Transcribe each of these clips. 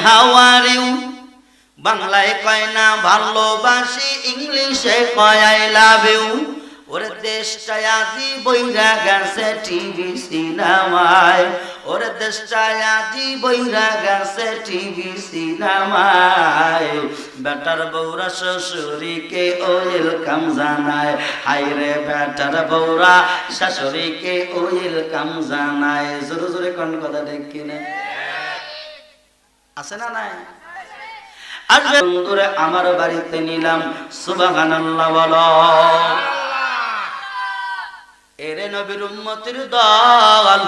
How are you, বাংলায় কয় না ভালোবাসি, ইংলিশে কয় আই লাভ ইউ। ওরে দেশটা আজি বইরা গেছে টিভি সিনেমায়, ওরে দেশটা আজি বইরা গেছে টিভি সিনেমায়। বেটার বউরা শ্বশুরীকে ওয়েলকাম জানায়, হায়রে বেটার বউরা শাশুড়িকে ওয়েলকাম জানায়। জোরে জোরে কোন কথা ঠিক কিনা? আছে না নাই? আসবে বন্ধুরে আমার বাড়িতে নিলাম, সুবহানাল্লাহ বলো। এরে নবীর উম্মতের দল,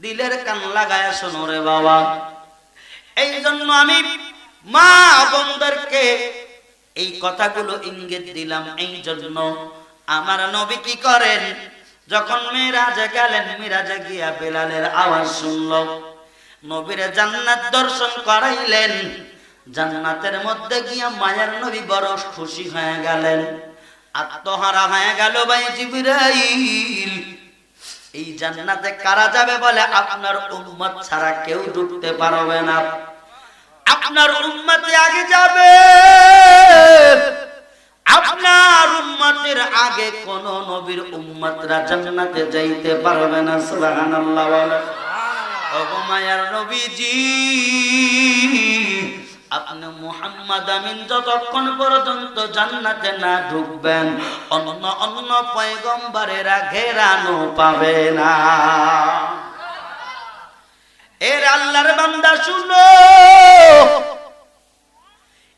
দিলের কান লাগায় শোনো রে বাবা। এই জন্য আমি মা বোনদেরকে এই কথাগুলো ইঙ্গিত দিলাম। এই জন্য আমার নবী কি করেন, যখন মেরাজে গেলেন, মেরাজে গিয়া বেলালের আওয়াজ শুনল, নবীর জান্নাত দর্শন করাইলেন। জান্নাতের মধ্যে গিয়া মায়ার নবী বড় খুশি হয়ে গেলেন, আত্মহারা হয়ে গেল। ভাই জিবরাইল, এই জান্নাতে কারা যাবে? বলে আপনার উম্মত ছাড়া কেউ ঢুকতে পারবে না, আপনার উম্মতে আগে যাবে, আপনার উম্মতের আগে কোন নবীর উম্মতরা জান্নাতে যাইতে পারবে না। সুবহানাল্লাহ বলে। ওগো মায়ার নবীজি, আপনি মুহাম্মদ আমিন যতক্ষণ পর্যন্ত জান্নাতে না ঢুকবেন, অন্য অন্য পয়গম্বরেরা ঘেরানো পাবে না। এর আল্লাহর বান্দা শুনো,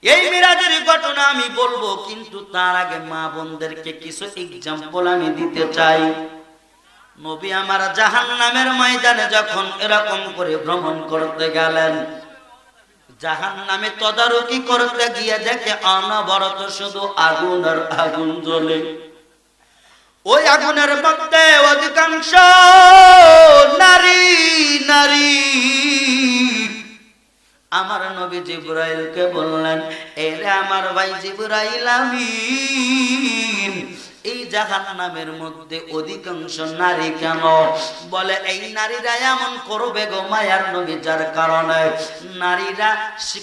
এই মিরাজের ঘটনা আমি বলবো, কিন্তু তার আগে মা বোনদেরকে কিছু এক্সাম্পল আমি দিতে চাই। নবী আমার জাহান্নামের ময়দানে যখন এরকম করে ভ্রমণ করতে গেলেন, জাহান্নামে তদারকি করতে গিয়ে দেখে অনবরত শুধু আগুন আর আগুন জ্বলে। ওই আগুনের মধ্যে অধিকাংশ নারী নারী। আমার নবী জিবরাইলকে বললেন, এরে আমার ভাই জিবরাইল আমিন, এই জাহান্নামের মধ্যে অধিকাংশ নারী কেন? বলে এই নারীরা এমন করবে গো মায়ার নবী, যার কারণে নারীরা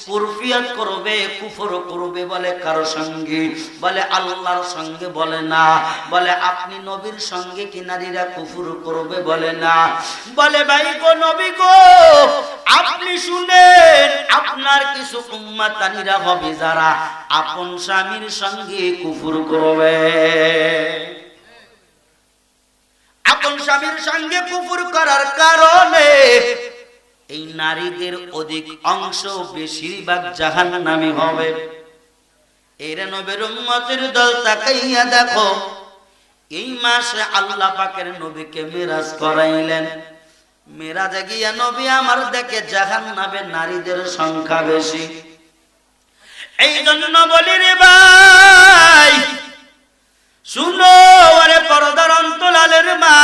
কুরফিয়ত করবে, কুফর করবে। বলে কারো সঙ্গে? বলে আল্লাহর সঙ্গে। বলে না। বলে আপনি নবীর সঙ্গে কি নারীরা কুফর করবে? বলে না। বলে ভাই গো নবী গো, আপনি শুনেন, আপনার কিছু উম্মতানিরা হবে যারা আপন স্বামীর সঙ্গে কুফর করবে। আপন স্বামীর সঙ্গে কুফর করার কারণে এই নারীদের অধিক অংশ, বেশিরভাগ জাহান্নামী হবে। এর নবীর উম্মতের দল, তাকাইয়া দেখো, এই মাসে আল্লাহ পাকের নবীকে মিরাজ করাইলেন। মিরাজে গিয়া নবী আমার দেখে জাহান্নামে নারীদের সংখ্যা বেশি। এই জন্য বলি রে ভাই শুনো, আরে পর্দার অন্তরালের মা,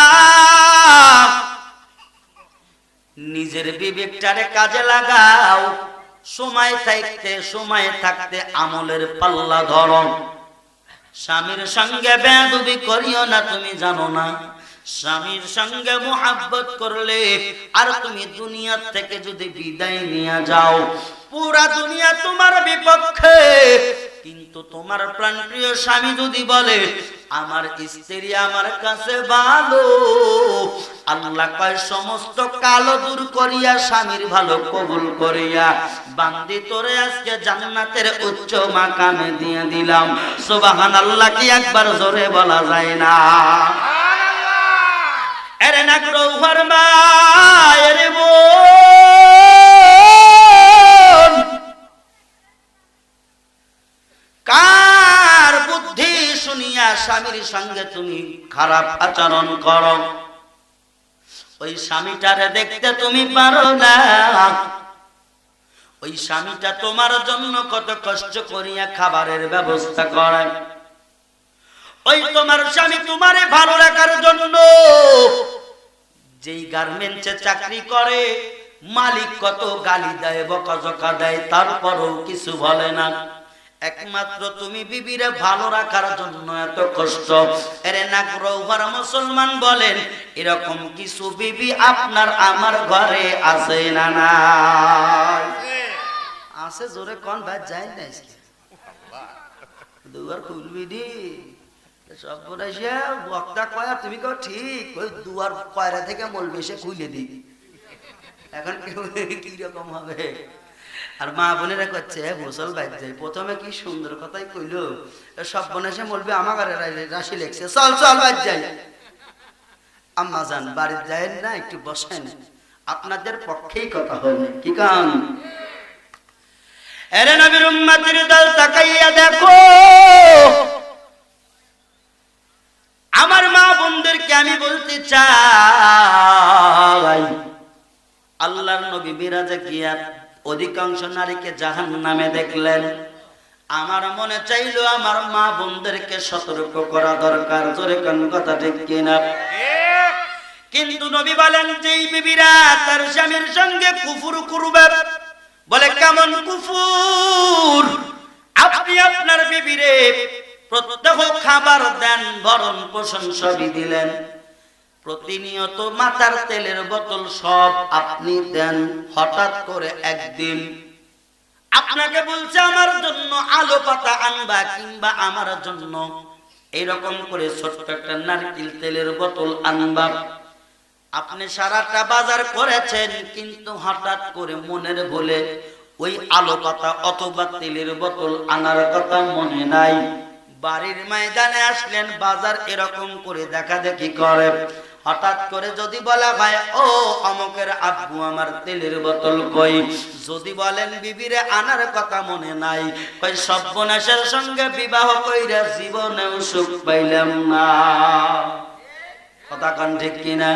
নিজের বিবেকটারে কাজে লাগাও। সময় থাকতে আমলের পাল্লা ধরো। স্বামীর সঙ্গে বেয়াদবি করিও না, তুমি জানো না স্বামীর সঙ্গে মুহাব্বত করলে আর তুমি দুনিয়া থেকে যদি বিদায় নিয়ে যাও, পুরা দুনিয়া তোমার বিপক্ষে। কিন্তু তোমার প্রাণপ্রিয় স্বামী যদি বলে আমার স্ত্রী আমার কাছে ভালো, আল্লাহ কয় সমস্ত কালো দূর করিয়া স্বামীর ভালো কবুল করিয়া বান্দি তোরে আজকে জান্নাতের উচ্চ মাকামে দিয়ে দিলাম। সুবহানাল্লাহ কি একবার জোরে বলা যায় না? এরে না গ্রৌহার মা, এরে বোন, কার বুদ্ধি শুনিয়া স্বামীর সঙ্গে তুমি খারাপ আচরণ করো? ওই স্বামীটারে দেখতে তুমি পারো না। ওই স্বামীটা তোমার জন্য কত কষ্ট করিয়া খাবারের ব্যবস্থা করে। ওই তোমার স্বামী তোমারে ভালো রাখার জন্য যেই গার্মেন্টসে চাকরি করে, মালিক কত গালি দেয়, বকাঝকা দেয়, তারপরও কিছু বলে না। একমাত্র তুমি বিবিরে ভালো রাখার জন্য এত কষ্ট। এরে নাগরৌহার মুসলমান বলেন, এরকম কিছু বিবি আপনার আমার ঘরে আছে না নাই? আছে জোরে কোন ভাই যায় না দুয়ার খুলবি দি সব বলেছে বক্তা কয়া তুমি কও ঠিক ওই দুয়ার কয়রা থেকে মলবে সে খুলে দি এখন কি রকম হবে আর মা বোনেরা করছে গোসল বাইর যায় প্রথমে কি সুন্দর কথাই কইলো সব বোন এসে বলবে আমার রাশি লেখছে চল চল বাইর যাই আম্মা যান বাড়ি যায় না একটু বসেন আপনাদের পক্ষেই কথা হবে কি কান আরে নবীর উম্মতের দল তাকাইয়া দেখো আমার মা বোনদেরকে আমি বলতে চাই আল্লাহর নবী মিরাজে গিয়া অধিকাংশ নারীকে জাহান্নামে দেখলেন আমার মনে চাইলো আমার মা বোনদেরকে সতর্ক করা দরকার জোরে কোন কথা ঠিক কিনা কিন্তু নবী বলেন যেই বিবিরা তার স্বামীর সঙ্গে কুফর করবে বলে কেমন কুফর আপনি আপনার বিবিরে প্রত্যহ খাবার দেন ভরণ পোষণ সবই দিলেন প্রতিনিয়ত মাথার তেলের বোতল সব আপনি দেন হঠাৎ করে একদিন আপনাকে বলছে আমার জন্য আলো পাতা আনবা কিংবা আমার জন্য এরকম করে ছোট্ট একটা নারকেল তেলের বোতল আনবা আপনি সারাটা বাজার করেছেন কিন্তু হঠাৎ করে মনের ভুলে ওই আলো পাতা অথবা তেলের বোতল আনার কথা মনে নাই বাড়ির ময়দানে আসলেন বাজার এরকম করে দেখা দেখি করে হঠাৎ করে যদি বলা হয় ও অমকের আব্বু আমার তেলের বোতল কই যদি বলেন বিবিরে আনার কথা মনে নাই কই সর্বনাশের সঙ্গে বিবাহ কইরা জীবনেও সুখ পাইলাম না কথা কোন ঠিক কিনা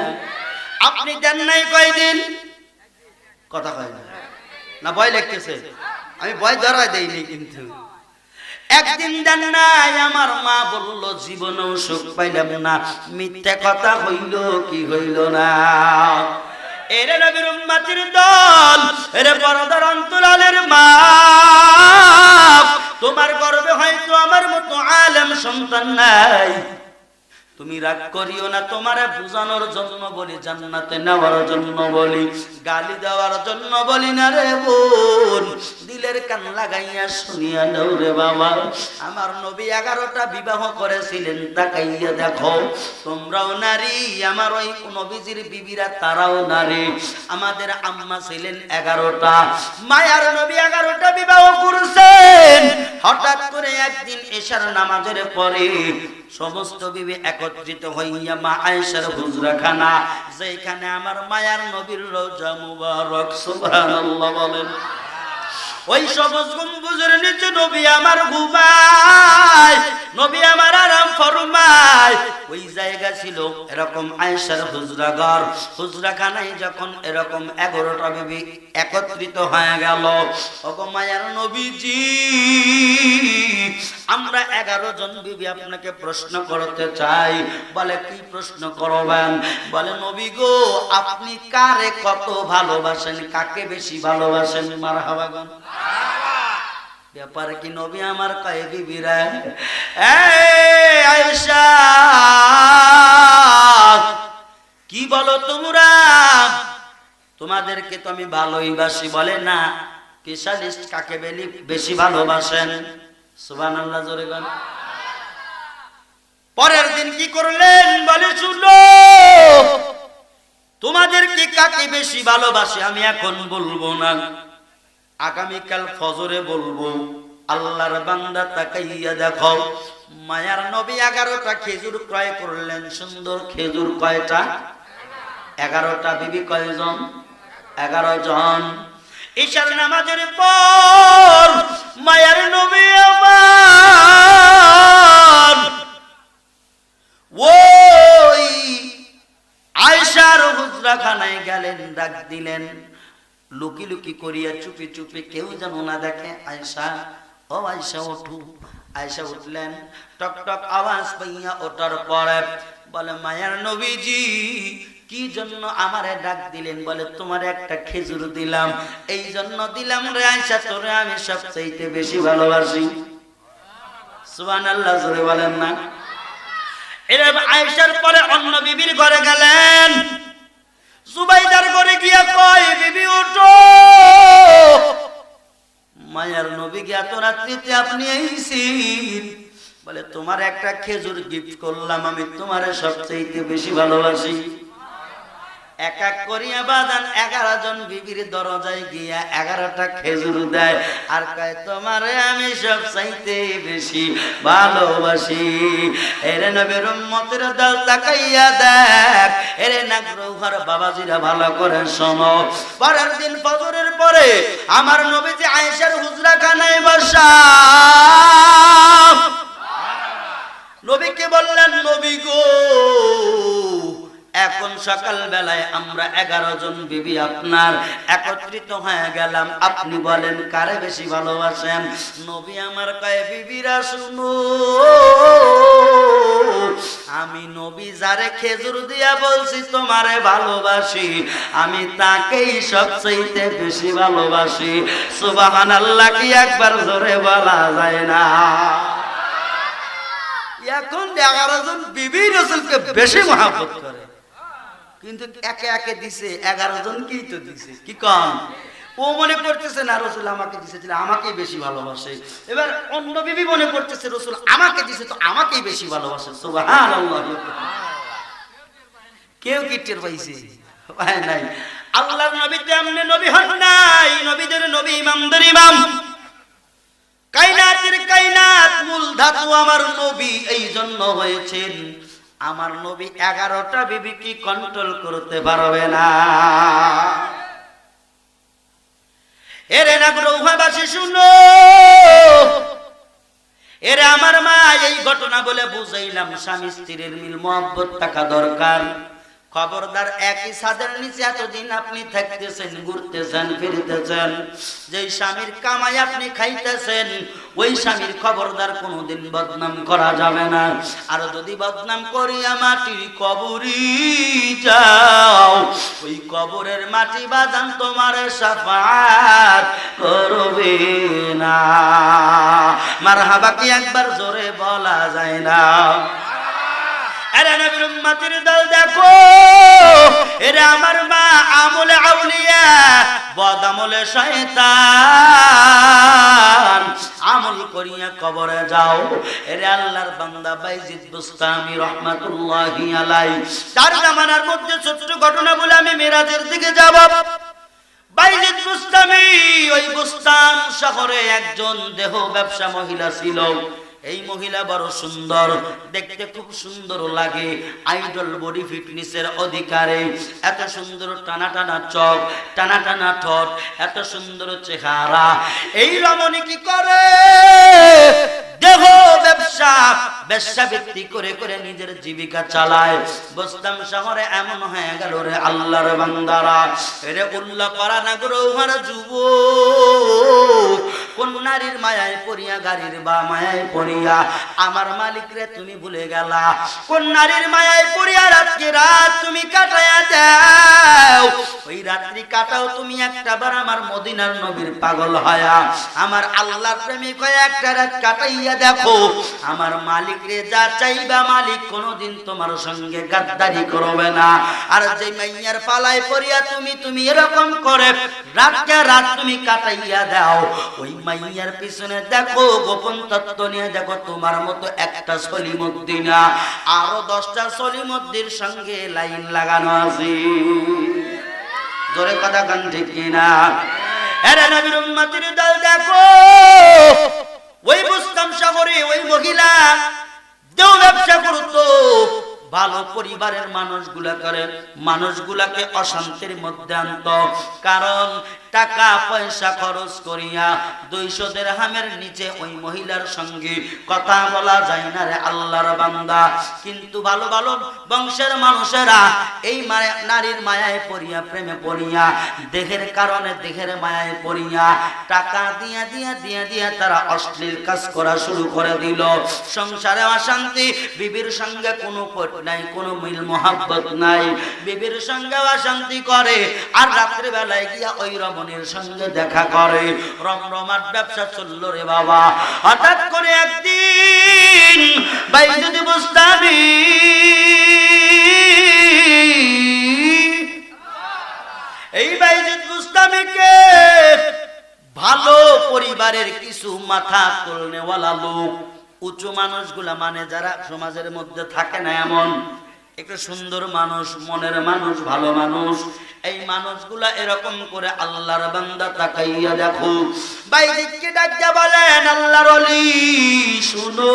আপনি দেন নাই কয়দিন কথা কয় না ভয় লাগতেছে আমি ভয় ধরা দেইনি কিন্তু একদিন দেন নাই আমার মা বলল জীবনেও সুখ পাইলাম না মিথ্যা কথা হইল কি হইল না এরে নবীর উম্মতের দল এরে পরদার অন্তরালের মা তোমার গর্ভে হয়তো আমার মতো আলেম সন্তান নাই তুমি রাগ করিও না তোমারে বুঝানোর জন্য বলি জান্নাতে নেওয়ার জন্য বলি গালি দেওয়ার জন্য বলি না রে বোন দিলের কান লাগাইয়া শুনিয়া নাও রে বাবা আমার নবী 11টা বিবাহ করেছিলেন তাকাইয়া দেখো তোমরাও নারী আমার ওই নবীজির বিবিরা তারাও নারী আমাদের আম্মা ছিলেন 11টা মায়ার নবী 11টা বিবাহ করেছেন হঠাৎ করে একদিন এশার নামাজের পরে সমস্ত বিবি একত্রিত হইয়া মা আয়েশার হুজরাখানা যেখানে আমার মায়ার নবীর রওজা মুবারক সুবহানাল্লাহ বলেন ওই সবুজ গম্বুজের নিচে নবী আমার ঘুমায় নবী আমার আরাম ফরমায় ওই জায়গা ছিল এরকম আয়েশার হুজরাঘর হুজরাখানায় যখন এরকম 11টা বিবি একত্রিত হয়ে গেল ওগো মায়ার নবীজি আমরা 11 জন বিবি আপনাকে প্রশ্ন করতে চাই বলে কি প্রশ্ন করবেন বলে নবী গো আপনি কারে কত ভালোবাসেন কাকে বেশি ভালোবাসেন মারহাবা গান ব্যাপার কি নবী আমার কয় বিবিরা এই আয়েশা কি বলো তোমরা তোমাদেরকে তো আমি ভালোই বাসি বলে না স্পেশালিস্ট কাকে বেশি ভালোবাসেন সুবহানাল্লাহ জোরে গান পরের দিন কি করলেন বলে শুনো তোমাদেরকে কাকে বেশি ভালোবাসে আমি এখন বলবো না আগামীকাল ফজরে বলবো আল্লাহর বান্দা তাকাইয়া দেখো মায়ার নবী 11টা খেজুর ক্রয় করলেন সুন্দর খেজুর কয়টা 11টা বিবি কয়জন 11 জন ঈশার নামাজের পর মায়ার নবী আমার ওই আয়েশার হুজরাখানায় গেলেন ডাক দিলেন লুকি লুকি করিয়া চুপি চুপি কেউ যেন না দেখে আয়েশা ও আয়েশা ওঠো আয়েশা উঠলেন টক টক আওয়াজ পাইয়া ওঠার পরে বলে মায়ার নবীজি কি জন্য আমারে ডাক দিলেন বলে তোমার একটা খেজুর দিলাম এই জন্য দিলাম রে আয়েশা তোরে আমি সবচেয়ে বেশি ভালোবাসি সুবহানাল্লাহ জোরে বলেন না এর আয়েশার পরে অন্য বিবির ঘরে গেলেন জুবাইদার ঘরে গিয়া কয় বিবি ওঠো নবীকে এত রাত্রিতে আপনি আইছেন, বলে তোমার একটা খেজুর গিফট করলাম, আমি তোমারে সবচেয়ে বেশি ভালোবাসি। এক এক করিয়া বাদান 11 জন বিবির দরজায় গিয়া 11টা খেজুর দেয় আর কয় তোমারে আমি সবচাইতে বেশি ভালোবাসি। এরে নবীর উম্মতের দল তাকাইয়া দেখ, এরে নাগরৌহার বাবাজিরা ভালো করে শোনো। পরের দিন ফজরের পরে আমার নবীজি আয়েশার হুজরাখানায় বসা, নবীকে বললেন, নবী গো, এখন সকাল বেলায় আমরা 11 জন বিবি আপনার একত্রিত হয়ে গেলাম, আপনি বলেন কারে বেশি ভালোবাসেন? নবী আমার কয়, বিবিরা শুনো, আমি নবী যারে খেজুর দিয়া বলছি তোমারে ভালোবাসি, আমি তাকেই সবচেয়ে বেশি ভালোবাসি। সুবহানাল্লাহ কি একবার জোরে বলা যায় না? এখন 11 জন বিবি রাসূলকে বেশি মহব্বত করে, কিন্তু একে একে দিছে 11 জনকেই তো দিছে। কি কম? ও মনে করতেছে না রাসূল আমাকে দিছে, আমাকেই বেশি ভালোবাসে। এবার অন্য বিবি মনে করতেছে রাসূল আমাকে দিছে তো আমাকেই বেশি ভালোবাসে। সুবহানাল্লাহ। কেউ কি টের পাইছে? পায় নাই। আল্লাহর নবী তেমনি নবী হন নাই, নবীদের নবী, ইমামদের ইমাম, কায়নাতের কায়নাত, মূল ধাতু আমার নবী এই জন্য হয়েছেন। আমার নবী 11টা বিবি কি কন্ট্রোল করতে পারবে না। এরে নাগরৌহাবাসী শুনো, এরে আমার মা, এই ঘটনা বলে বুঝাইলাম স্বামী স্ত্রীর মিল মহব্বত থাকা দরকার। খবরদার একই ছাদের নিচে এতদিন আপনি থাকতেছেন, ঘুরতেছেন, ফিরতেছেন, যেই স্বামীর কামাই আপনি খাইতেছেন ওই স্বামীর খবরদার কোনোদিন বদনাম করা যাবে না। আর যদি বদনাম করিয়া মাটির কবরে যাও, ওই কবরের মাটি বাদান তোমার শাফাআত করবে না। মারহাবা কি একবার জোরে বলা যায় না? এরে নবীর উম্মতের দল দেখো, এরে আমার মা, আমলে আউলিয়া, বদ আমলে শয়তান, আমল করিয়া কবরে যাও। এরে আল্লাহর বান্দা বাইজিদ বুস্তামি রহমাতুল্লাহি আলাইহি, তার জামানার মধ্যে ছোট্ট ঘটনা বলে আমি মিরাজের দিকে যাব। বাইজিদ বুস্তামি ওই বুস্তান শহরে একজন দেহ ব্যবসা মহিলা ছিল। এই মহিলা বড় সুন্দর, দেখতে খুব সুন্দর লাগে, আইডল বডি ফিটনেসের অধিকারী, এত সুন্দর টানা টানা চোখ, টানা টানা ঠোঁট, এত সুন্দর চেহারা। এই রমণী কি করে? দেহ ব্যবসা, ব্যবসা বিক্রি করে করে নিজের জীবিকা চালায়। বুস্তাম শহরে এমন হয়ে গেল রে আল্লাহর বান্দারা, এরে উল্লাহ পারা নাগরৌহার যুবক, কোন নারীর মায়ায় পড়িয়া, গাড়ির বা মায়ায় পড়িয়া আমার মালিক রে তুমি ভুলে গেলা? কোন নারীর মায়ায় পড়িয়া রাতকে রাত তুমি কাটাইয়া দাও? ওই রাত্রি কাটাও তুমি একটাবার আমার মদিনার নবীর পাগল হয়া, আমার আল্লাহর প্রেমিক হয়ে একটা রাত কাটাইয়া দেখো। আমার মালিক রে যা চাইবা মালিক কোনোদিন তোমার সঙ্গে গাদ্দারি করবে না। আর যে মাইয়ার পালায় পড়িয়া তুমি এরকম করে রাতকে রাত তুমি কাটাইয়া দাও, ওই মাইয়ার পিছনে দেখো, গোপন তত্ত্ব নিয়ে দেখো, তোমার মতো একটা সলিমুদ্দিনা আরো 10টা সলিমুদ্দির সঙ্গে লাইন লাগানো আছে। জোরে কথা গান ঠিক কিনা? এরে নবীর উম্মতের দল দেখো, ওই বুস্তাম শহরে ওই মহিলা দেহ ব্যবসা করতো, ভালো পরিবারের মানুষগুলাকে অশান্তির মধ্যে আনতো। কারণ টাকা পয়সা খরচ করিয়া 200 দিরহামের নিচে ওই মহিলার সঙ্গে কথা বলা যায় না রে আল্লাহর বান্দা। কিন্তু ভালো ভালো বংশের মানুষেরা এই নারীর মায়ায় পড়িয়া, প্রেমে পড়িয়া, দেহের কারণে দেহের মায়ায় পড়িয়া টাকা দিয়া দিয়া দিয়া দিয়া তারা অশ্লীল কাজ করা শুরু করে দিল। সংসারে অশান্তি, বিবির সঙ্গে কোনো নাই, কোনো মিল মোহাব্বত নাই, বিবির সঙ্গে অশান্তি করে। আর রাত্রে বেলায় গিয়া ওই রমণীর সঙ্গে দেখা করে। রমরমার ব্যবসা চলল রে বাবা। হঠাৎ করে একদিন বাইজিদ বুস্তামি এই বাইজিদ বুস্তামিকে ভালো পরিবারের কিছু মাথা তোলনেওয়ালা লোক, উঁচু মানুষগুলা, মানে যারা সমাজের মধ্যে থাকে না এমন একটু সুন্দর মানুষ, মনের মানুষ, ভালো মানুষ, এই মানুষগুলা এরকম করে আল্লাহর বান্দা তাকাইয়া দেখো, বাইজিদকে ডাকিয়া বলেন, আল্লাহর ওলি শুনো।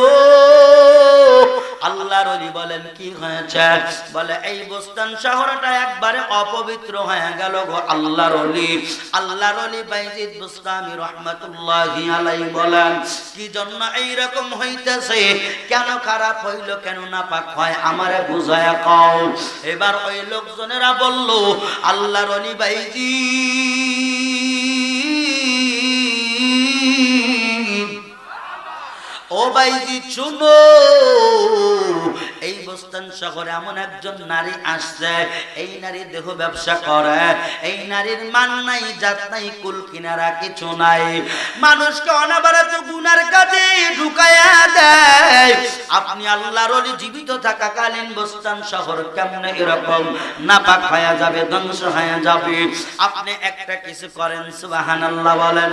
আল্লাহর ওলি বলেন, কি হয়েছে? বলে, এই বোস্তান শহরটা একবারে অপবিত্র হয়ে গেল গো আল্লাহর ওলি। আল্লাহর ওলি বাইজিদ বুস্তামি রহমাতুল্লাহি আলাইহি বলেন, কি জন্য এই রকম হইতেছে, কেন খারাপ হইল, কেন নাপাক হয়, আমারে বুঝায়া কও। এবার ওই লোকজনেরা বলল, আল্লাহর ওলি বাইজিদ, ও বাইজিদ শুনো, এই বোস্তান শহরে এমন একজন নারী আসছে, এই নারী দেহ ব্যবসা করে, এই নারীর মান নাই, জাত নাই, কুল কিনারা কিছু নাই, মানুষকে অনাবরত গুনার কাজে ঢুকায়া দেয়। আপনি আল্লাহর ওলি জীবিত থাকাকালীন বোস্তান শহর কেমনে এরকম নাপাক হয়ে যাবে, ধ্বংস হয়ে যাবে? আপনি একটা কিছু করেন, সুবহানাল্লাহ বলেন।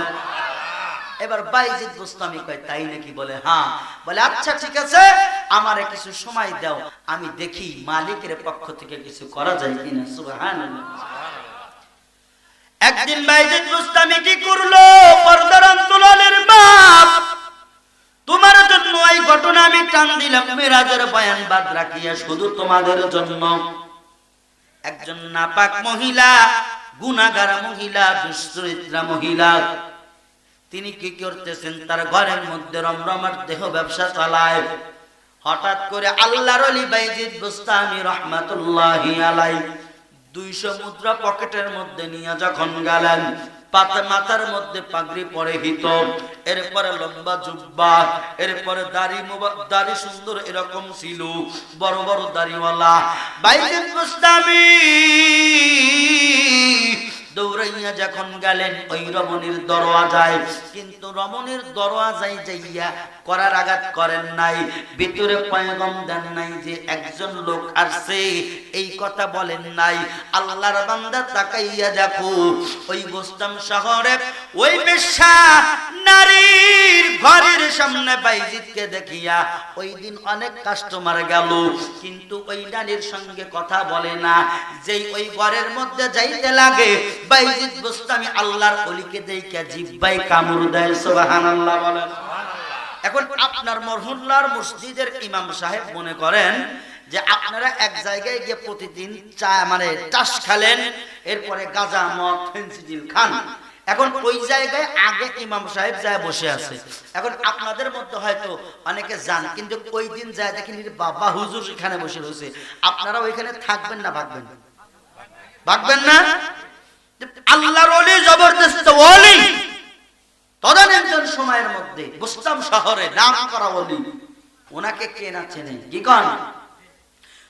এবার বাইজিদ বুস্তামি কয়, তাই নাকি? বলে, হ্যাঁ। বলে, আচ্ছা ঠিক আছে, আমারে কিছু সময় দাও, আমি দেখি মালিকের পক্ষ থেকে কিছু করা যায় কিনা। সুবহানাল্লাহ। একদিন বাইজিদ বুস্তামি কি করলো, পর্দার আন্দোলনের বাপ, তোমার জন্য এই ঘটনা আমি টান দিলাম, মেরাজের বয়ান বাদ রাখিয়া শুধু তোমাদের জন্য। একজন নাপাক মহিলা, গুনাহগার মহিলা, দুশ্চরিত্রা মহিলা, তিনি কি করতেছেন, তার ঘরের মধ্যে রমরমার দেহ ব্যবসা চালায়। হঠাৎ করে আল্লাহর ওলি বাইজিদ বুস্তামি রহমাতুল্লাহি আলাইহি 200 মুদ্রা পকেটের মধ্যে নিয়ে যখন গেলেন, মাথার মধ্যে পাগড়ি পরে হিত, এরপরে লম্বা জুব্বা, এরপরে দাড়ি সুন্দর এরকম ছিল, বড় বড় দাড়িওয়ালা বাইজিদ বুস্তামি দৌড়াইয়া যখন গেলেন ওই রমণীর দরওয়াজায়, কিন্তু রমণীর দরওয়াজায় যাইয়া করার আঘাত করেন নাই, ভিতরে পয়গম দেন নাই যে একজন লোক আসছে, এই কথা বলেন নাই। আল্লাহর বান্দা তাকাইয়া দেখো, ওই বোস্তাম শহরে ওই বেশ্যা নারীর ঘরের সামনে বাইজিদকে দেখিয়া ওই দিন অনেক কাস্টমার গেল, কিন্তু ওই নারীর সঙ্গে কথা বলে না। যেই ওই ঘরের মধ্যে যাইতে লাগে, বাইজিদ বুস্তামি আল্লাহর ওলিকে দেইখা জিহ্বায় কামড় দেয়। সুবহানাল্লাহ বলেন। এখন আপনার মহল্লার মসজিদের ইমাম সাহেব মনে করেন যে আপনারা এক জায়গায় গিয়ে প্রতিদিন চা মানে চাষ খেলেন, এরপরে গাঁজা মদ ফেন্সিডিল খান। এখন ওই জায়গায় আগে ইমাম সাহেব যায় বসে আছে। এখন আপনাদের মধ্যে হয়তো অনেকে যান, কিন্তু ওই দিন যায় দেখেন বাবা হুজুর এখানে বসে রয়েছে, আপনারা ওইখানে থাকবেন না ভাগবেন? ভাগবেন না? আল্লাহর ওলি জবরদস্ত ওলি, তদানীন্তন সময়ের মধ্যে বুস্তাম শহরে নাম করা ওলি, ওনাকে কে না চেনে? কি কন?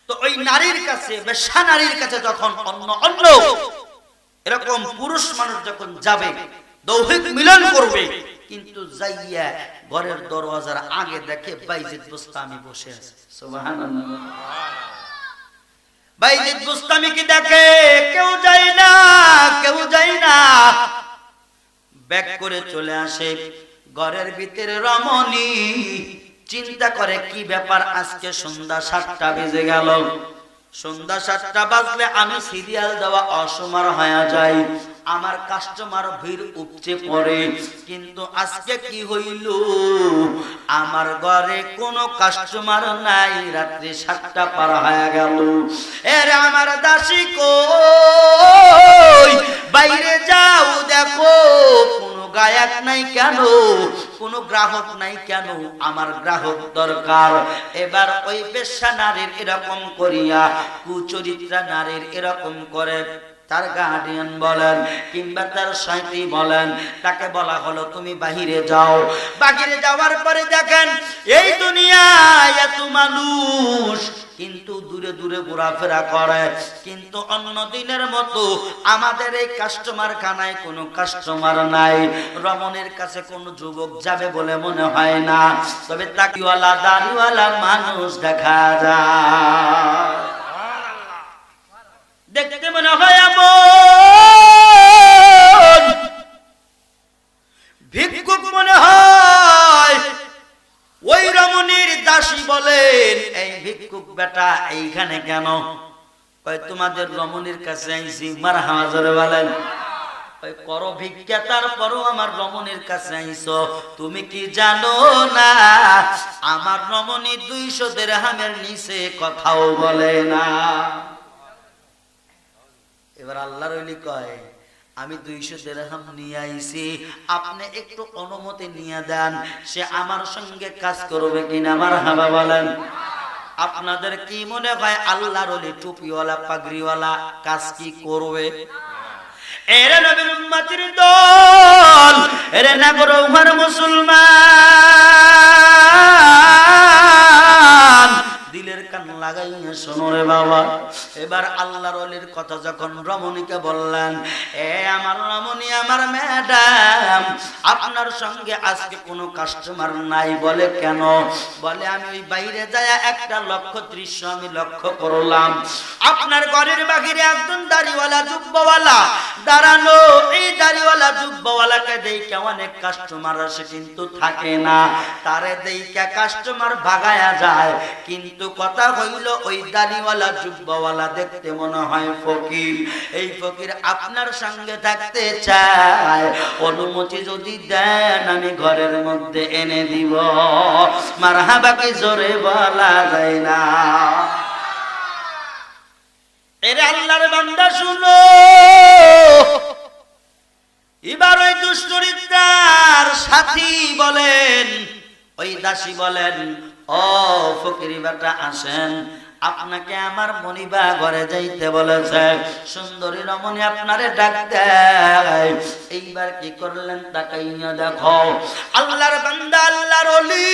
তো ওই নারীর কাছে, বেশ্যা নারীর কাছে যখন অন্য এরকম পুরুষ মানুষ যখন যাবে, দৈহিক মিলন করবে, কিন্তু যাইয়া ঘরের দরওয়াজার আগে দেখে বাইজিদ বুস্তামি বসে আছে। সুবহানাল্লাহ। বাইজিদ বুস্তামি কি দেখে? কেউ যায় না, কেউ যায় না, ব্যাক করে চলে আসে। ঘরের ভিতরে রমণী চিন্তা করে, কি ব্যাপার, আজকে সন্ধ্যা 7টা বেজে গেল, সন্ধ্যা 7টা বাজলে আমি সিরিয়াল দেওয়া অসময় হয়ে যায়, আমার কাস্টমার ভিড় উপচে পড়ে, কিন্তু আজকে কি হইল, আমার ঘরে কোনো কাস্টমার নাই, রাত্রি 7টা পার হয়ে গেল। এর আমার দাসী কই, বাইরে যাও দেখো, কোনো গায়ক নাই কেন, কোনো গ্রাহক নাই কেন, আমার গ্রাহক দরকার। এবার ওই বেশ্যা নারীর এরকম করিয়া, কুচরিত্রা নারীর এরকম করে তার গার্ডিয়ান বলেন কিংবা তার সাথী বলেন, তাকে বলা হলো তুমি বাহিরে যাও। বাহিরে যাওয়ার পরে দেখেন এই দুনিয়ায় এত মানুষ, কিন্তু দূরে দূরে ঘোরাফেরা করে, কিন্তু অন্য দিনের মতো আমাদের এই কাস্টমার খানায় কোনো কাস্টমার নাই। রমণীর কাছে কোনো যুবক যাবে বলে মনে হয় না, তবে তাকিওয়ালা দাড়িওয়ালা মানুষ দেখা যায়, দেখতে মনে হয় এমন। ভিক্ষুক মনে হয়। ওই রমণীর দাসী বলেন, এই ভিক্ষুক বেটা এইখানে কেন? কয় তোমাদের রমণীর কাছে আইছি। মারহাবা জোরে বলেন। কয় করো ভিক্ষা, তারপরও আমার রমণীর কাছে আইছো। তুমি কি জানো না আমার রমণী 200 দিরহামের নিচে কথাও বলে না। এবার আল্লাহর ওলি কয় আমি 200 দিরহাম নিয়ে আইছি, আপনি একটু অনুমতি নিয়ে দেন, সে আমার সঙ্গে কাজ করবে কিনা। মারহাবা বলেন। আপনাদের কি মনে হয় আল্লাহর ওলি টুপিওয়ালা পাগড়িওয়ালা কাজ কি করবে? এরে নবীর উম্মতের দল, এরে নাগরওয়ার মুসলমান, দিলের কান লাগাইয়া শোনো রে বাবা। এবার আল্লাহর ওলির কথা যখন রমণীকে বললেন, এ আমার রমণী, আমার ম্যাডাম, আপনার সঙ্গে আজকে কোনো কাস্টমার নাই। বলে কেন? বলে আমি ওই বাইরে যায় একটা লক্ষ্য দৃশ্য আমি লক্ষ্য করলাম। আপনার ঘরের বাহিরে একজন দাড়িওয়ালা জুব্বাওয়ালা দাঁড়ানো। এই দাড়িওয়ালা জুব্বাওয়ালাকে দেখে অনেক কাস্টমার আসে কিন্তু থাকে না, তারে দেখে কাস্টমার ভাগায়া যায়। কিন্তু কথা হইল ওই দাড়িওয়ালা জুব্বাওয়ালা দেখতে মনে হয় ফকির। এই ফকির আপনার সঙ্গে থাকতে চায়, অনুমতি যদি দেন আমি ঘরের মধ্যে এনে দিব। মারহাবা কি জোরে বলা যায় না? এরে আল্লাহর বান্দা শুনো, এবার ওই দুশ্চরিত্রার সাথী বলেন, ওই দাসী বলেন, ও ফকির বেটা আসেন, আপনাকে আমার মনিবা ঘরে যাইতে বলেছে। সুন্দরী রমণী আপনারে ডাক দেয়। এইবার কি করলেন তাকাইয়া দেখো, আল্লাহর বান্দা আল্লাহর ওলি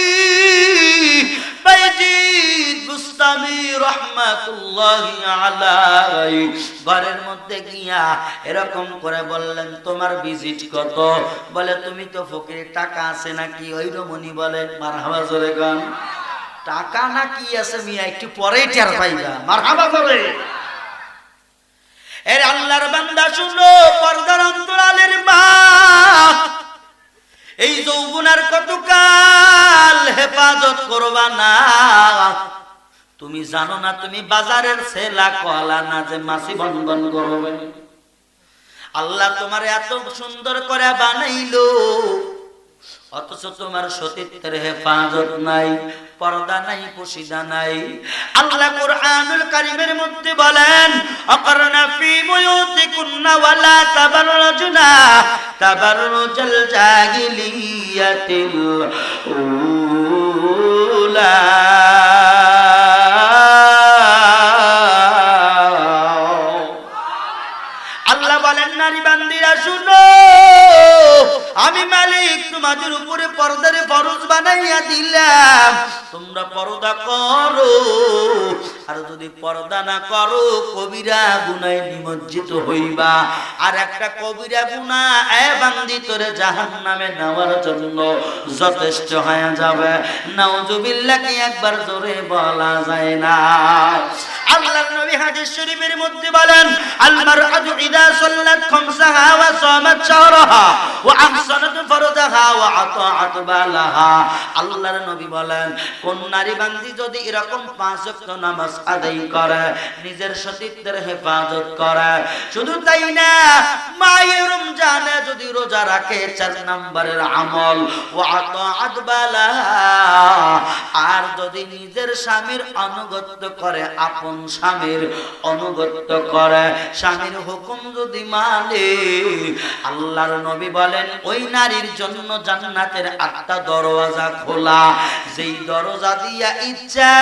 বাইজিদ বুস্তামি রাহমাতুল্লাহি আলাইহি ঘরের মধ্যে গিয়া এরকম করে বললেন, তোমার ভিজিট কত? বলে তুমি তো ফকির, টাকা আছে নাকি? ওই রমণী বলে, মারহাবা জোরে গান। টাকা না কি আছে মিয়া, একটু পরেই টের পাইবা। মারহাবা জোরে। এর আল্লাহর বান্দা শুনো, পর্দার অন্তরালের মা, এই যৌবনের কতকাল হেফাজত করবা না? তুমি জানো না তুমি বাজারের ছেলা কলা না যে মাছি বন্ধন করবে? আল্লাহ তোমার এত সুন্দর করে বানাইলো, অথচ তোমার সতীত্বের হেফাজত নাই, পর্দা নাই, পশিদা নাই। আল্লাহ কুরআনুল কারীমের মধ্যে বলেন, আকারনা ফি বুয়ুতিকুন্না ওয়ালা তাবাররুজনা তাবাররুজাল জাহিলিয়াতিল উলা। আল্লাহ বলেন, নারী বান্দিরা শুনো, আমি মালিক তোমাদের উপরে পর্দার ফরজ বানাইয়া দিলাম, তোমরা পর্দা করো। আর যদি পর্দা না করো কবিরা গুনাহে নিমজ্জিত হইবা। আর একটা কবিরা গুনাহ এ বান্দি তোরে জাহান্নামে নেওয়ার জন্য যথেষ্ট হয়ে যাবে। নাউজুবিল্লাহ, কি একবার জোরে বলা যায় না? আল্লাহর নবী হাদিস শরীফের মধ্যে বলেন, আল মারআতু ইযা সাল্লাত খামসাহা ওয়া সামাত শাহরাহা ওয়া আহসানাত ফারজাহা ওয়া আতাআত বালাহা। আল্লাহর নবী বলেন, কোন নারী বান্দি যদি এরকম 5 ওয়াক্ত নামাজ আদায় করে, নিজের সতীত্বের হেফাজত করে, শুধু তাই না, মাহে রমজানে যদি রোজা রাখে, 4 নম্বরের আমল, ওয়া আতাআত বালাহা, আর যদি নিজের স্বামীর আনুগত্য করে, আপন স্বামীর অনুগত্য করে, স্বামীর হুকুম যদি মানে, আল্লাহর নবী বলেন ওই নারীর জন্য জান্নাতের 8টা দরওয়াজা খোলা। যেই দরজা দিয়া ইচ্ছা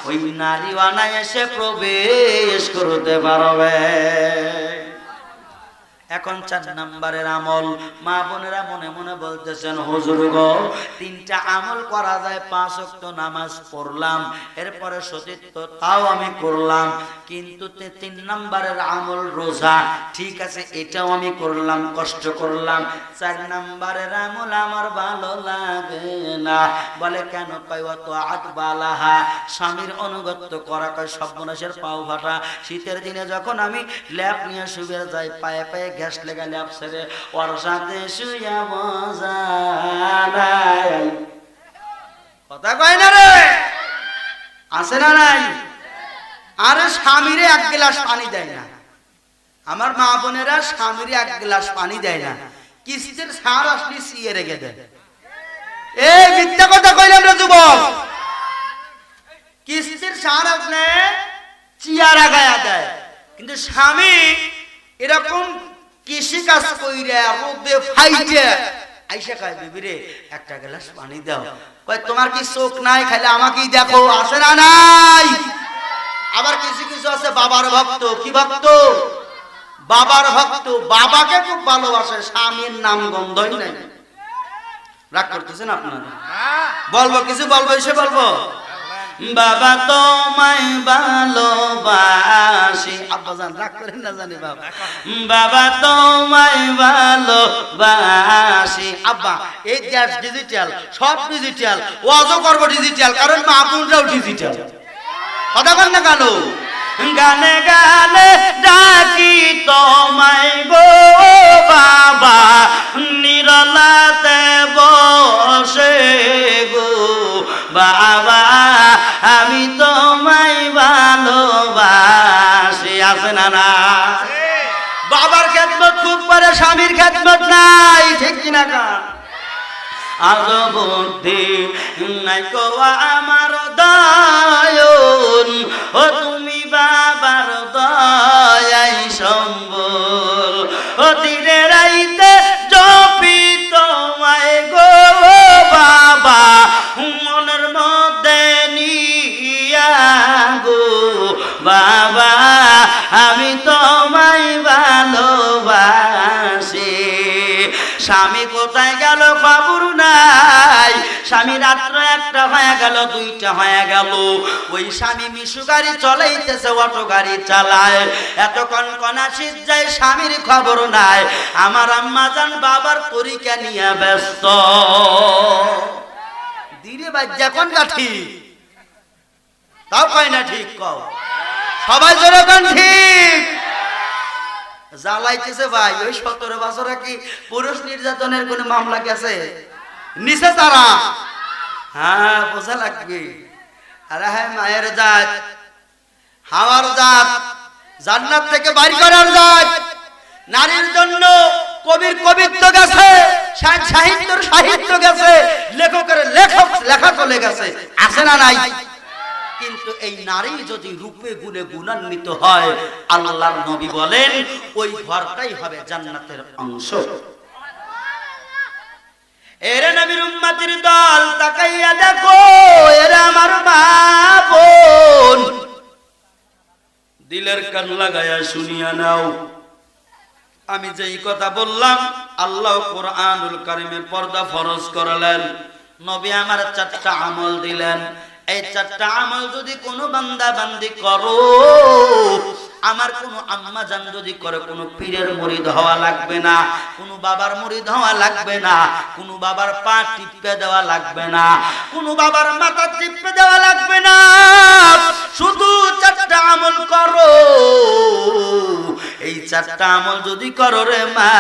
ওই নারী অনায়াসে প্রবেশ করতে পারবে। এখন 4 নম্বরের আমল, মা বোনেরা মনে মনে বলতেছেন, হুজুর গো 3টা আমল করা যায়, 5 ওয়াক্ত নামাজ পড়লাম, এরপরে সতীত্ব তাও আমি করলাম, কিন্তু 3 নম্বরের আমল রোজা, ঠিক আছে এটাও আমি করলাম, কষ্ট করলাম, 4 নম্বরের আমল আমার ভালো লাগে না। বলে কেন? কয় আত বালাহা, স্বামীর অনুগত্য করা। কয় সর্বনাশের পাও ফাটা। শীতের দিনে যখন আমি ল্যাপ নিয়ে শুয়ে যাই, পায়ে পায়ে গ্যাস লাগালে আপসরে ওর সাথে শুয়া মজা নাই। কথা কয় না রে, আছে না নাই? আরে স্বামীরে এক গ্লাস পানি দেয় না, আমার মা বোনেরা স্বামীরে এক গ্লাস পানি দেয় না, কিস্তির সার আসলে সিয়ে রেখে দেয়। এই মিথ্যা কথা কইলাম রে যুবক, কিস্তির সার আসলে চিয়ারা গায়া দেয়, কিন্তু স্বামী এরকম কৃষি কাজ কইরা রোদে ফাইটে আইসা কয় বিবি রে একটা গ্লাস পানি দাও। কয় তোমার কি চোখ নাই, খালি আমাকেই দেখো, আছে না নাই? আবার কিছু কিছু আছে বাবার ভক্ত, কি ভক্ত? বাবার ভক্ত, বাবাকে খুব ভালোবাসে, স্বামীর নাম গন্ধই নাই। রাগ করতেছেন আপনারা? বলবো কিছু বলবো, এসে বলবো বাবা তোমায় ভালোবাসি। আব্বা জান রাগ করেন না জানি বাবা, বাবা তোমায় ভালোবাসি। আব্বা এই গ্যাস ডিজিটাল, সব ডিজিটাল, ওয়াজও করবো ডিজিটাল, কারণ মা বোনরাও ডিজিটাল। কথা বল না কেন? গানে গানে ডাকি তোমায় গো বাবা, নিরলাতে বসে গো বাবা, আমি তোমায় ভালোবাসি। আছে না না? বাবার খেদমত খুব করে, স্বামীর খেদমত নাই, ঠিক কিনা কা? আজ বুদ্ধি নাই কো আমার দয়ন, ও তুমি বাবার দয়াই সম্বল, ও দিনে রাইতে জপি তোমায় গো বাবা, মনের মধ্যে নিয়া গো বাবা, আমি তোমায় ভালোবাসি। স্বামী কোথায় গেল খবর নাই, স্বামী রাত্র একটা হয়ে গেল, দুইটা হয়ে গেল, ওই স্বামী মিশু গাড়ি চলাইতেছে, অটো গাড়ি চালায়, এত কনকনা শীত যায়, স্বামীর খবর নাই। আমার আম্মা জান বাবার পরীক্ষা নিয়ে ব্যস্ত। ধীরে বাজ্যা কোনটা ঠিক? তাও কয় না ঠিক, কও সবাই জোরে কোন ঠিক? জ্বালাইতেছে ভাই, ওই 17 বছরে কি পুরুষ নির্যাতনের কোন মামলা গেছে নিচে তারা? হ্যাঁ বোঝা লাগবে। আরে হ্যাঁ মায়ের জাত, হাওয়ার জাত, জান্নাত থেকে বাড়ি করার জাত। নারীর জন্য কবির কবিত্ব গেছে, সাহিত্যের সাহিত্য গেছে, লেখকের লেখা চলে গেছে, আছে না নাই? কিন্তু এই নারী যদি রূপে গুণে গুণান্বিত হয়, আল্লাহর নবী বলেন ওই ঘরটাই হবে জান্নাতের অংশ। এরে নবীর উম্মতের দল, তাকাইয়া দেখো, এরা আমার মা বোন, দিলের কান লাগায়া শুনিয়া নাও। আমি যেই কথা বললাম, আল্লাহ কোরআনুল কারীমে পর্দা ফরজ করলেন, নবী আমার 4টা আমল দিলেন। এই 4টা আমল যদি কোনো বান্দা বান্দি করো, আমার কোন আম্মা জান যদি করে, কোন পীরের মুরিদ হওয়া লাগবে না, কোন বাবার মুরিদ হওয়া লাগবে না, কোন বাবার পা টিপে দেওয়া লাগবে না, কোন বাবার মাথা টিপে দেওয়া লাগবে না, শুধু 4টা আমল করো। এই 4টা আমল যদি করো রে মা,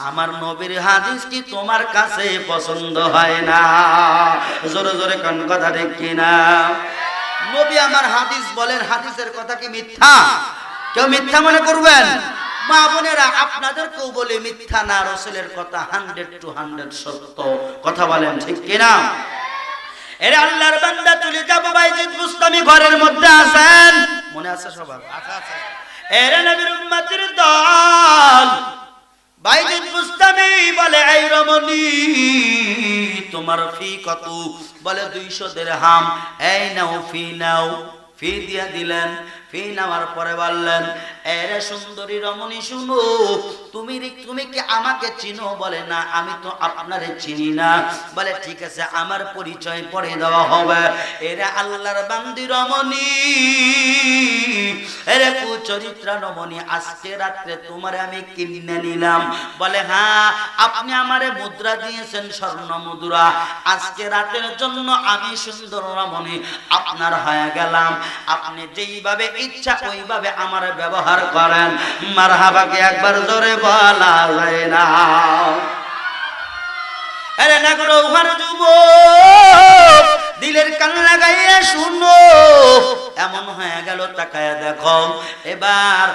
আমার নবীর হাদিস কি তোমার কাছে পছন্দ হয় না? জোরে জোরে কোন কথা ঠিক কিনা? নবী আমার হাদিস বলেন, হাদিসের কথা কি মিথ্যা? কেউ মিথ্যা মনে করবেন? মা বোনেরা আপনাদেরকেও বলে মিথ্যা না, রাসূলের কথা 100 to 100 সত্য। কথা বলেন ঠিক কিনা? এরে আল্লাহর বান্দা, চলে যাব বাইজিদ বুস্তামি ঘরের মধ্যে আছেন, মনে আছে সবার? আছে। এরে নবীর উম্মতের দল, বাইজিদ বুস্তামি বলে এই রমণী তোমার ফি কত? বলে 200 দিরহাম। এই নাও ফি নাও। ফি দিয়া দিলেন। ফি নেওয়ার পরে বললেন, এরে সুন্দরী রমণী শুনো, তুমি কি আমাকে চিনো? বলে না, আমি তো আপনারে চিনি না। বলে ঠিক আছে, আমার পরিচয় পরে দেওয়া হবে। এরে আল্লাহর বান্দি রমণী, এরে কুচরিত্রা রমণী, আজকে রাত্রে তোমারে আমি কিনে নিলাম। বলে হ্যাঁ, আপনি আমারে মুদ্রা দিয়েছেন, স্বর্ণ মুদ্রা। আজকে রাতের জন্য আমি সুন্দর রমণী আপনার হয়ে গেলাম। আপনি যেইভাবে ইচ্ছা ওইভাবে আমার ব্যবহার ব্যবহার করেন। মারহাবাকে একবার জোরে বলা যায় না? আরে না করো ওখানে যুবক, দিলের কান লাগাইয়া শুনো। এমন হয়ে গেল, তাকায়া দেখো। এবার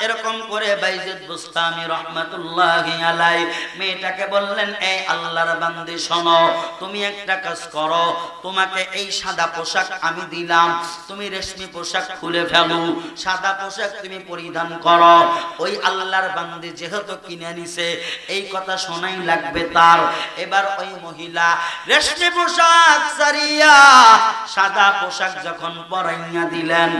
এরকম করে বাইজিদ বুস্তামি রহমাতুল্লাহি আলাইহি মেয়েটাকে বললেন, এই আল্লাহর বান্দি শোনো, তুমি একটা কাজ করো, তোমাকে এই সাদা পোশাক আমি দিলাম, তুমি রেশমি পোশাক খুলে ফেলো, সাদা পোশাক তুমি পরিধান করো। ওই আল্লাহর বান্দি যেহেতু কিনে নিছে, এই কথা শোনাই লাগবে তার। এবার ওই মহিলা রেশমি পোশাক সারিয়া সাদা পোশাক যখন পরাইয়া দিলেন,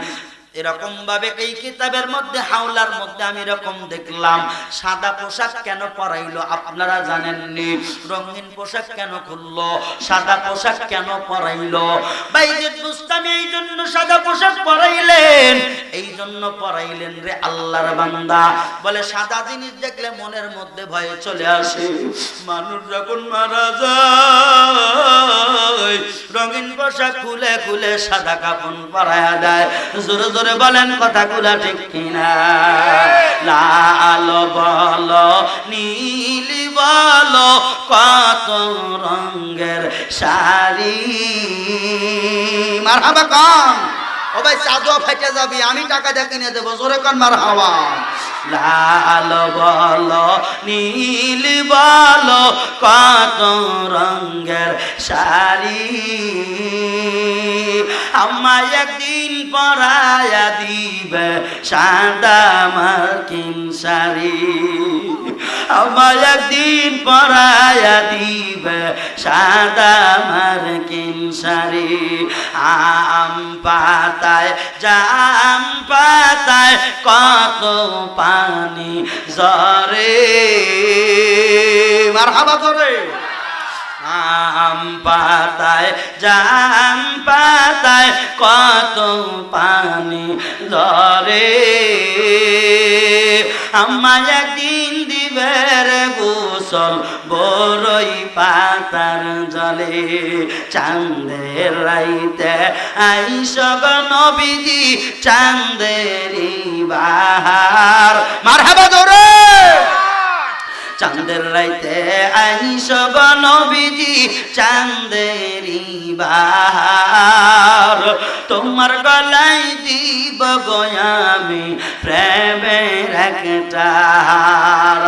এরকম ভাবে এই কিতাবের মধ্যে হাওলার মধ্যে আমি এরকম দেখলাম, সাদা পোশাক কেন পরাইলো আপনারা জানেননি? রঙিন পোশাক কেন খুললো? সাদা পোশাক কেন পরাইলো? বাইজিদ বুস্তামি এই জন্য সাদা পোশাক পরাইলেন, এই জন্য পরাইলেন রে আল্লাহর বান্দা। বলে সাদা জিনিস দেখলে মনের মধ্যে ভয় চলে আসে। মানুষ যখন মারা যায়, রঙিন পোশাক খুলে খুলে সাদা কাপড় পরায়া দেয়। জোরে জোরে বলেন কথাগুলা ঠিক কিনা? লাল বলো নীল বলো কত রঙের শাড়ি। মারহাবা কান। ও ভাই চাঁদও ফেটে যাবি, আমি টাকা দিয়ে কিনে দেবো, জোরে কান মারহাবা। লাল বলো নীল বলো কত রঙের শাড়ি, আমায় একদিন পরায়া দিবে সাদা মার্কিন শাড়ি, আমায় একদিন পরায়া দিবে সাদা মার্কিন শাড়ি। আম পাতায় জাম পাতায় কত পানি ঝরে। মারহাবা করে। আম পাতায় জাম পাতায় কত পানি ঝরে, আমায় একদিন দিবে রে গোসল বড়ই পাতার জলে। চাঁদের রাইতে আইস গো নবীজি চাঁদেরি বাহার। মারহাবা জোরে। চাঁদের রাইতে আইস গো নবীজি চাঁদেরি বাহার, তোমার গলায় দিব গো আমি প্রেমের একটা হার,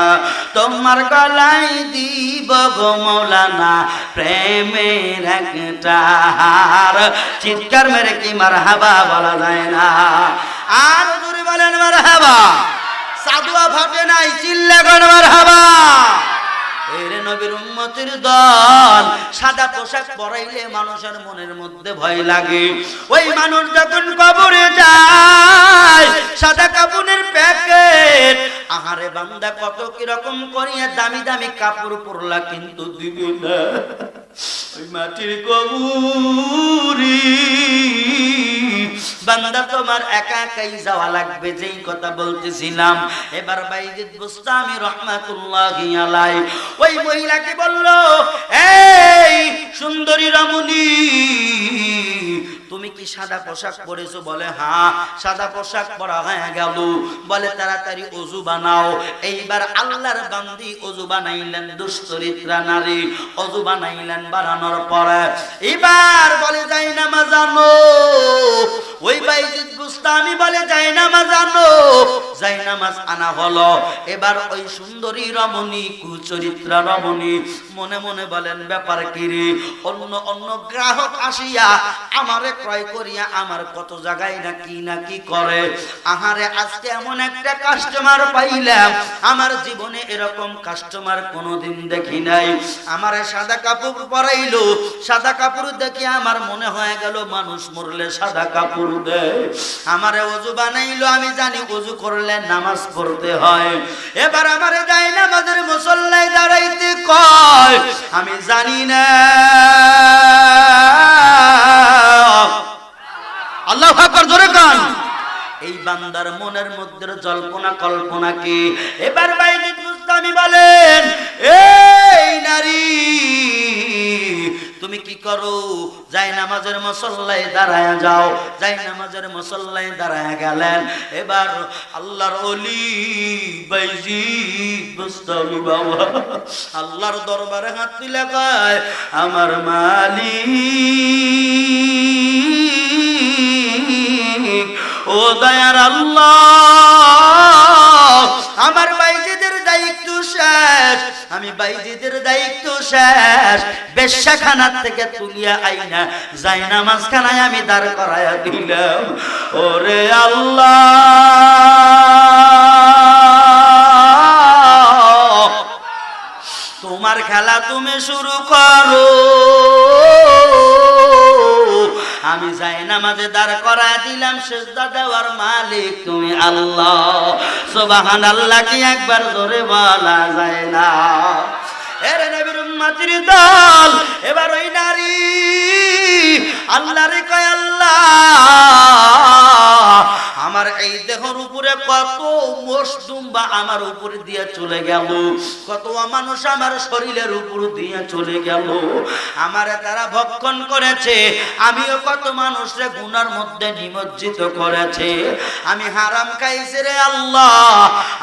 তোমার গলায় দিব গো মৌলানা প্রেমের একটা হার। চিৎকার মেরে কি মারহাবা বলা যায় না? আর জোরে বলেন মারহাবা। সাদুয়া ফাটে নাই, চিল্লা করে মারহাবা। এর নবীর উম্মতের দল, সাদা পোশাক পরাইলে মানুষের মনের মধ্যে ভয় লাগে। ওই মানুষ যখন কবরে যায়, সাদা কাপড়ের প্যাকেট, আহারে বান্দা কত কিরকম করিয়া দামি দামি কাপড় পরলা, কিন্তু দিবে না ওই মাটির কবরে। বান্দা তোমার একা একাই যাওয়া লাগবে, যেই কথা বলতেছিলাম। এবার বাইজিদ বুস্তামি রহমাতুল্লাহি আলাইহি ওই মহিলাকে বলল, এই সুন্দরী রমণী, তুমি কি সাদা পোশাক পরেছো? বলে হ্যাঁ, সাদা পোশাক পরা হয়ে গেল। বলে তাড়াতাড়ি ওযু বানাও। এইবার আল্লাহর বান্দি ওযু বানাইলেন, দুশ্চরিত্রা নারী ওযু বানাইলেন। বানানোর পরে এবার বলে যাই নামাজ আনো। ওই বাইজিদ বুস্তামি বলে যাই নামাজ আনো। যাই নামাজ আনা হলো। এবার ওই সুন্দরী রমণী, কুচরিত্রা রমণী মনে মনে বলেন, ব্যাপার কি রে? অন্য অন্য গ্রাহক আসিয়া আমারে ক্রয় করিয়া আমার কত জায়গায় না কি করে, আহারে আজকে এমন একটা কাস্টমার পাইলাম, আমার জীবনে এরকম কাস্টমার কোনোদিন দেখি নাই। আমারে সাদা কাপড় পরাইলো, সাদা কাপড় দেখে আমার মনে হয়ে গেল মানুষ মরলে সাদা কাপড় দেয়। আমারে ওযু বানাইলো, আমি জানি ওযু করলে নামাজ পড়তে হয়। এবার আমারে যাই নামাজের মুসল্লায় দাঁড়াইতে কয়, আমি জানি না। আল্লাহু আকবার, জোরে কান। এই বান্দার মনের মধ্যে জল্পনা কল্পনা কি? এবার বাইজিদ বুস্তামি বলেন, এই নারী, তুমি কি কি করো, যাই নামাজের মুসল্লায় দাঁড়ায় যাও। যাই নামাজের মুসল্লায় দাঁড়ায় গেলেন। এবার আল্লাহর ওলি বাইজিদ বুস্তামি বাবা আল্লাহর দরবারে হাত তুলে কয়, আমার মালিক ও দয়ার আল্লাহ, আমার বাইজিদের দায়িত্ব শেষ, আমি বাইজিদের দায়িত্ব শেষ। বেশ্যাখানার থেকে তুলিয়া আইনা যাই নামাজখানায় আমি দাঁড় করাইয়া দিলাম। ওরে আল্লাহ, তোমার খেলা তুমি শুরু করো, আমি যাই নামাজে দাঁড় করা দিলাম। সিজদা দেওয়ার মালিক তুমি আল্লাহ। সুবহানাল্লাহ কি একবার জোরে বলা যায় না? এর নবীর উম্মতের দল, এবার ওই নারী আল্লাহরে কয়, আল্লাহ আমার এই দেহের উপরে কত মশদুম্বা আমার উপর দিয়ে চলে গেল, কত মানুষ আমার শরীরের উপর দিয়ে চলে গেল, আমারে তারা ভক্ষণ করেছে, আমিও কত মানুষরে গুনার মধ্যে নিমজ্জিত করেছে, আমি হারাম খাইছি রে আল্লাহ,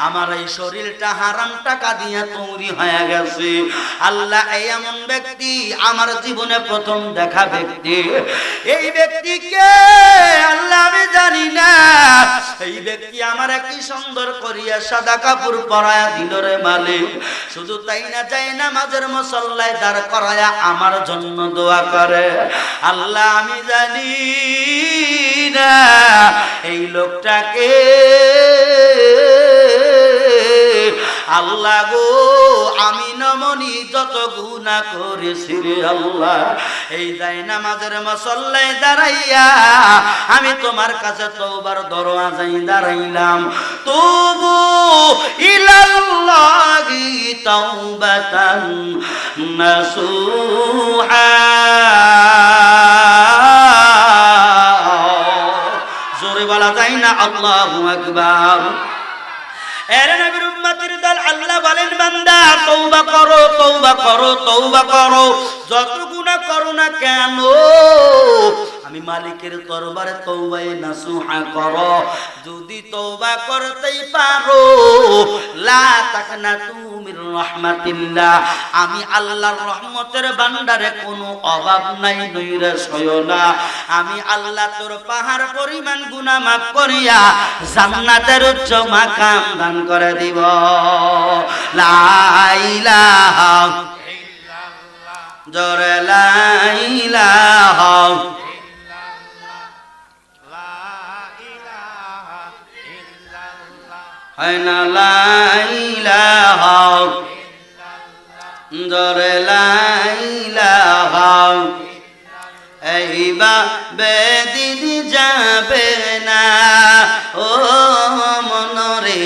আমার এই শরীরটা হারাম টাকা দিয়ে তৈরি হয়ে গেছে। আল্লাহ এই এমন ব্যক্তি আমার জীবনে প্রথম দেখা ব্যক্তি, এই ব্যক্তিকে আল্লাহ আমি জানি না, এই ব্যক্তি আমার কি সুন্দর করিয়া সাদা কাপড় পরায়া দিল রে মালিক। শুধু তাই না, যাই নামাজের মুসল্লায় দাঁড় করায়া আমার জন্য দোয়া করে। আল্লাহ আমি জানি না এই লোকটাকে, আল্লাহ গো আমি নমনি যত গুনাহ করেছি রে আল্লাহ, এই যাই নামাজের মুসল্লায় দাঁড়াইয়া আমি তোমার কাছে তওবার দরওয়াজায় দাঁড়াইলাম। তুবু ইলাল্লাহি তাওবাতান নাসুহা। জোরে বলা যায় না আল্লাহু আকবার? এর নবীর উম্মতের দল আল্লাহ বলেন, বান্দা তওবা করো, তওবা করো, তওবা করো, যত গুনাহ করো না কেন আমি মালিকের দরবারে তওবায়ে নাসুহা করো। যদি তওবা করতেই পারো, লা তাকনাতু মির রাহমাতিল্লাহ, আমি আল্লাহর রহমতের ভান্ডারে কোনো অভাব নাই, নৈরাশ হইও না। আমি আল্লাহ তোর পাহাড় পরিমাণ গুনাহ মাফ করিয়া জান্নাতের উচ্চ মাকাম দান করে দিব। লা ইলাহা ইল্লাল্লাহ, জোরে লা ইলাহা হায়না লা ইলাহা জোরে লা ইলাহা। এইবা বেদিন যাবে না ও মনরে,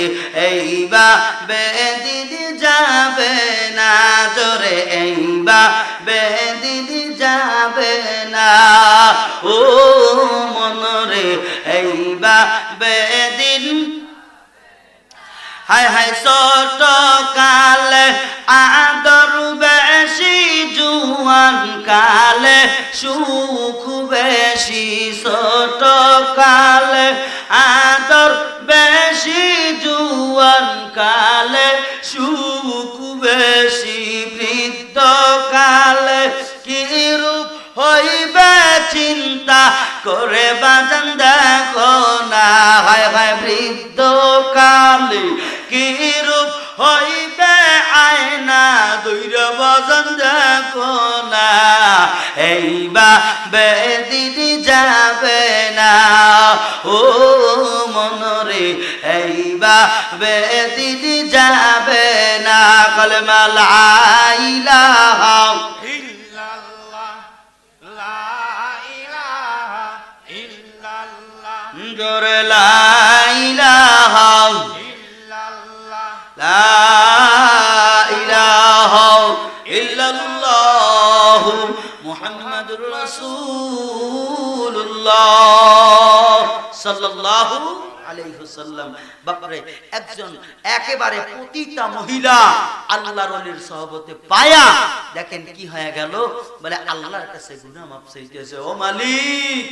এইবা বেদিন যাবে না, জোরে এইবা বেদিন যাবে না ও মনরে, এইবা বেদিন। হায় হায় ছোট কালে আদর বেশি, জুয়ান কালে সুখ বেশি, ছোট কালে আদর বেশি, জুয়ান কালে সুখ বেশি, বৃদ্ধ কালে কিরূপ হইবে চিন্তা করে বাজান দেখো না। হায় হায় বৃদ্ধ কালে কিরূপ হইবে আয়না দৈরা বাজান দেখো না। এইবা বেদিন যাবে না ও মনরে, এইবা বেদিন যাবে না। কলমা লা ইলাহা জোরে লা ইলাহা লা ইলাহা ইল্লাল্লাহু মুহাম্মাদুর রাসূলুল্লাহ সাল্লাল্লাহু আলাইহি সাল্লাম। বাপরে, একজন একেবারে পতিতা মহিলা আল্লাহর ওলির সহবতে পায়া দেখেন কি হয়ে গেল, বলে আল্লাহর কাছে গুনাহ মাফ চাইতেছে। ও মালিক,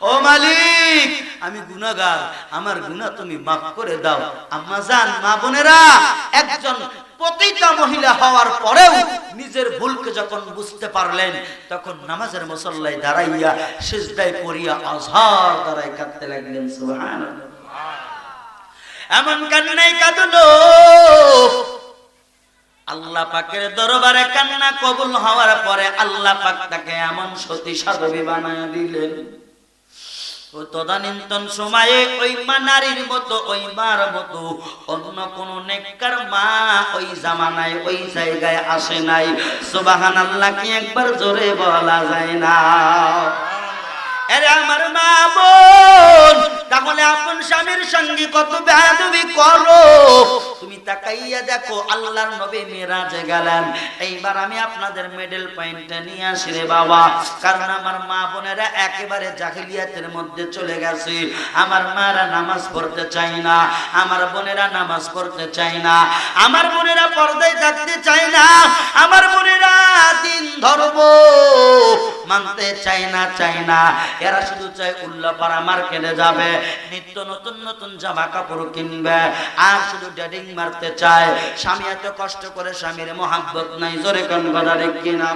ও মালিক, আমি গুনাহগার, আমার গুনাহ তুমি মাফ করে দাও। আম্মা জান, মা বোনেরা, একজন পতিতা মহিলা হওয়ার পরেও নিজের ভুলকে যখন বুঝতে পারলেন, তখন নামাজের মুসল্লায় দাঁড়াইয়া সিজদায় পড়িয়া আজহার দ্বারাই কাঁদতে লাগলেন। সুবহানাল্লাহ। এমন কান্নাই কাঁদলো, আল্লাহ পাকের দরবারে কান্না কবুল হওয়ার পরে আল্লাহ পাক তাকে এমন সতী সাধবী বানায় দিলেন। ও তদানীন্তন সময়ে ওই মা নারীর মতো, ওই মার মতো অন্য কোন নেককার মা ওই জামানায় ওই জায়গায় আসে নাই। সুবহানাল্লাহ কি একবার জোরে বলা যায় না? আরে আমার মা বোন, তাহলে আপন স্বামীর সঙ্গে কত বেয়াদবি করো। তুমি তাকাইয়া দেখো, আল্লাহর নবী মেরাজে গেলেন। এইবার আমি আপনাদের মিডল পয়েন্টে নিয়ে আসি রে বাবা, কারণ আমার মা বোনেরা একেবারে জাহিলিয়াতের মধ্যে চলে গেছে। আমার মারা নামাজ পড়তে চায় না, আমার বোনেরা নামাজ পড়তে চায় না, আমার বোনেরা পর্দায় থাকতে চায় না, আমার বোনেরা দিন ধর্ম মানতে চায় না। এরা শুধু চায় উল্লাপাড়া মার্কেটে যাবে, নিত্য নতুন নতুন জামা কাপড় কিনবে, আর শুধু ডেটিং মারতে চায়। স্বামী এত কষ্ট করে, স্বামীর মহাব্বত নাই। জোরে কোন কথা ঠিক কিনা?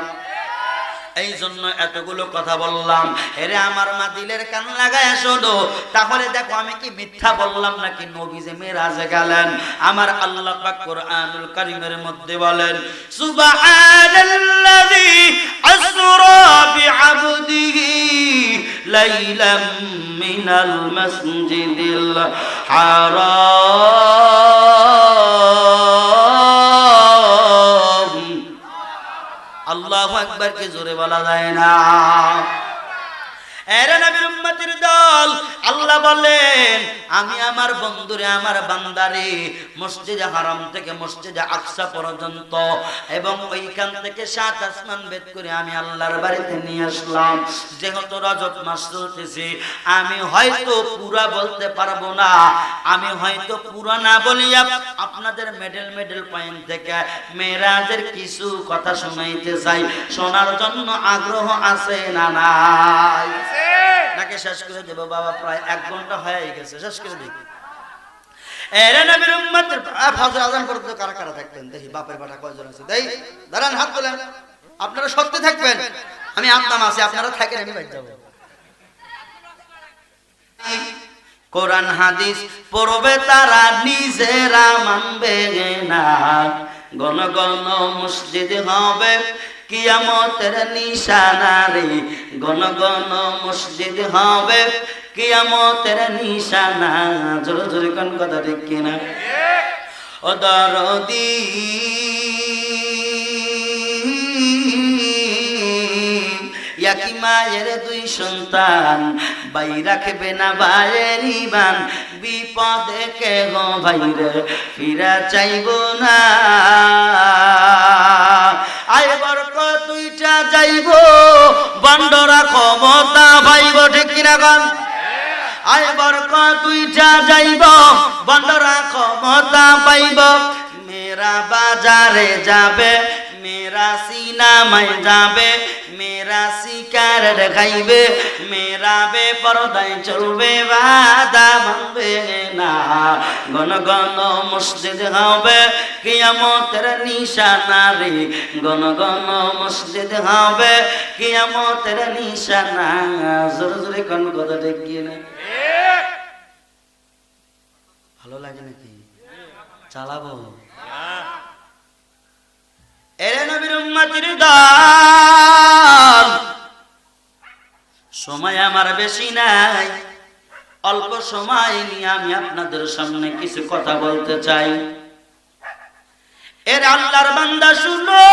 এই জন্য এতগুলো কথা বললাম। এরে আমার মা, দিলের কান লাগায় শোনো। তাহলে দেখো, আমি কি মিথ্যা বললাম নাকি? নবী যে মেরাজে গেলেন, আমার আল্লাহ পাক কোরআনুল কারীমের মধ্যে বলেন, সুবহানাল্লাযী আসরা বিআবদিহি লাইলাম মিনাল মাসজিদিল হারাম। আল্লাহু আকবার কে জোরে বলা যায় না? এরা নবীর উম্মতের দল, আল্লাহ বলেন, আমি আমার বন্ধুরে, আমার বান্দারে মসজিদে হারাম থেকে মসজিদে আকসা পর্যন্ত এবং ওইখান থেকে 7 আসমান ভেদ করে আমি আল্লাহর বাড়িতে নিয়ে আসলাম। যেহেতু রজব মাস চলতেছে, আমি হয়তো পুরা বলতে পারবো না, আমি হয়তো পুরা না বলিয়া আপনাদের মেডেল পয়েন্ট থেকে মেরাজের কিছু কথা শোনাইতে চাই। শোনার জন্য আগ্রহ আছে না নাই? নাকি শেষ করে দেব বাবা? প্রায় 1 ঘন্টা হয়ে গেছে, শেষ করে দিই। এরে নবীর উম্মতের ফজর আযান করতে কারা কারা থাকবেন দেখি? বাপের বাটা কয়জন আছে? দেই, দাঁড়ান, হাত তোলেন। আপনারা সত্যি থাকবেন, আমি আমদাম আছি, আপনারা থাকেন, আমি বাইরে যাব। কোরআন হাদিস পড়বে তারা, নিজেরা মানবে না। গণ গণ মসজিদ হবে কিয়ামতের নিশানা রে, গণ গণ মসজিদ হবে কিয়ামতের নিশানা। জোরে জোরে কোন কথা ঠিক কিনা? ও দরদি, ইয়াকি মায়ের 2 সন্তান, ভাই রাখবে না ভাইয়ের ইমান, বিপদে কে গো ভাইরে ফিরা চাইব না। আয় বরকত দুইটা যাইব, বন্ডরা ক্ষমতা পাইব, ঠিক কিনা গান? আয় বরকত দুইটা যাইব, বন্ডরা ক্ষমতা পাইব। মেরা বাজারে যাবে, মেরা সিনেমায় যাবে, মেরা শিকার দেখাইবে, মেরা বেপরদায় চলবে, বাধা ভাঙবে না। গণ গণ মসজিদ হবে কিয়ামতের নিশানা রে, গণ গণ মসজিদ হবে কিয়ামতের নিশানা। জোরে জোরে কোন কথা ঠিক কিনা? ভালো লাগে নাকি? চালাবো? এরে নবীর উম্মতের দল, সময় আমার বেশি নাই, অল্প সময় নিয়ে আমি আপনাদের সামনে কিছু কথা বলতে চাই। এর আল্লাহর বান্দা শুনো,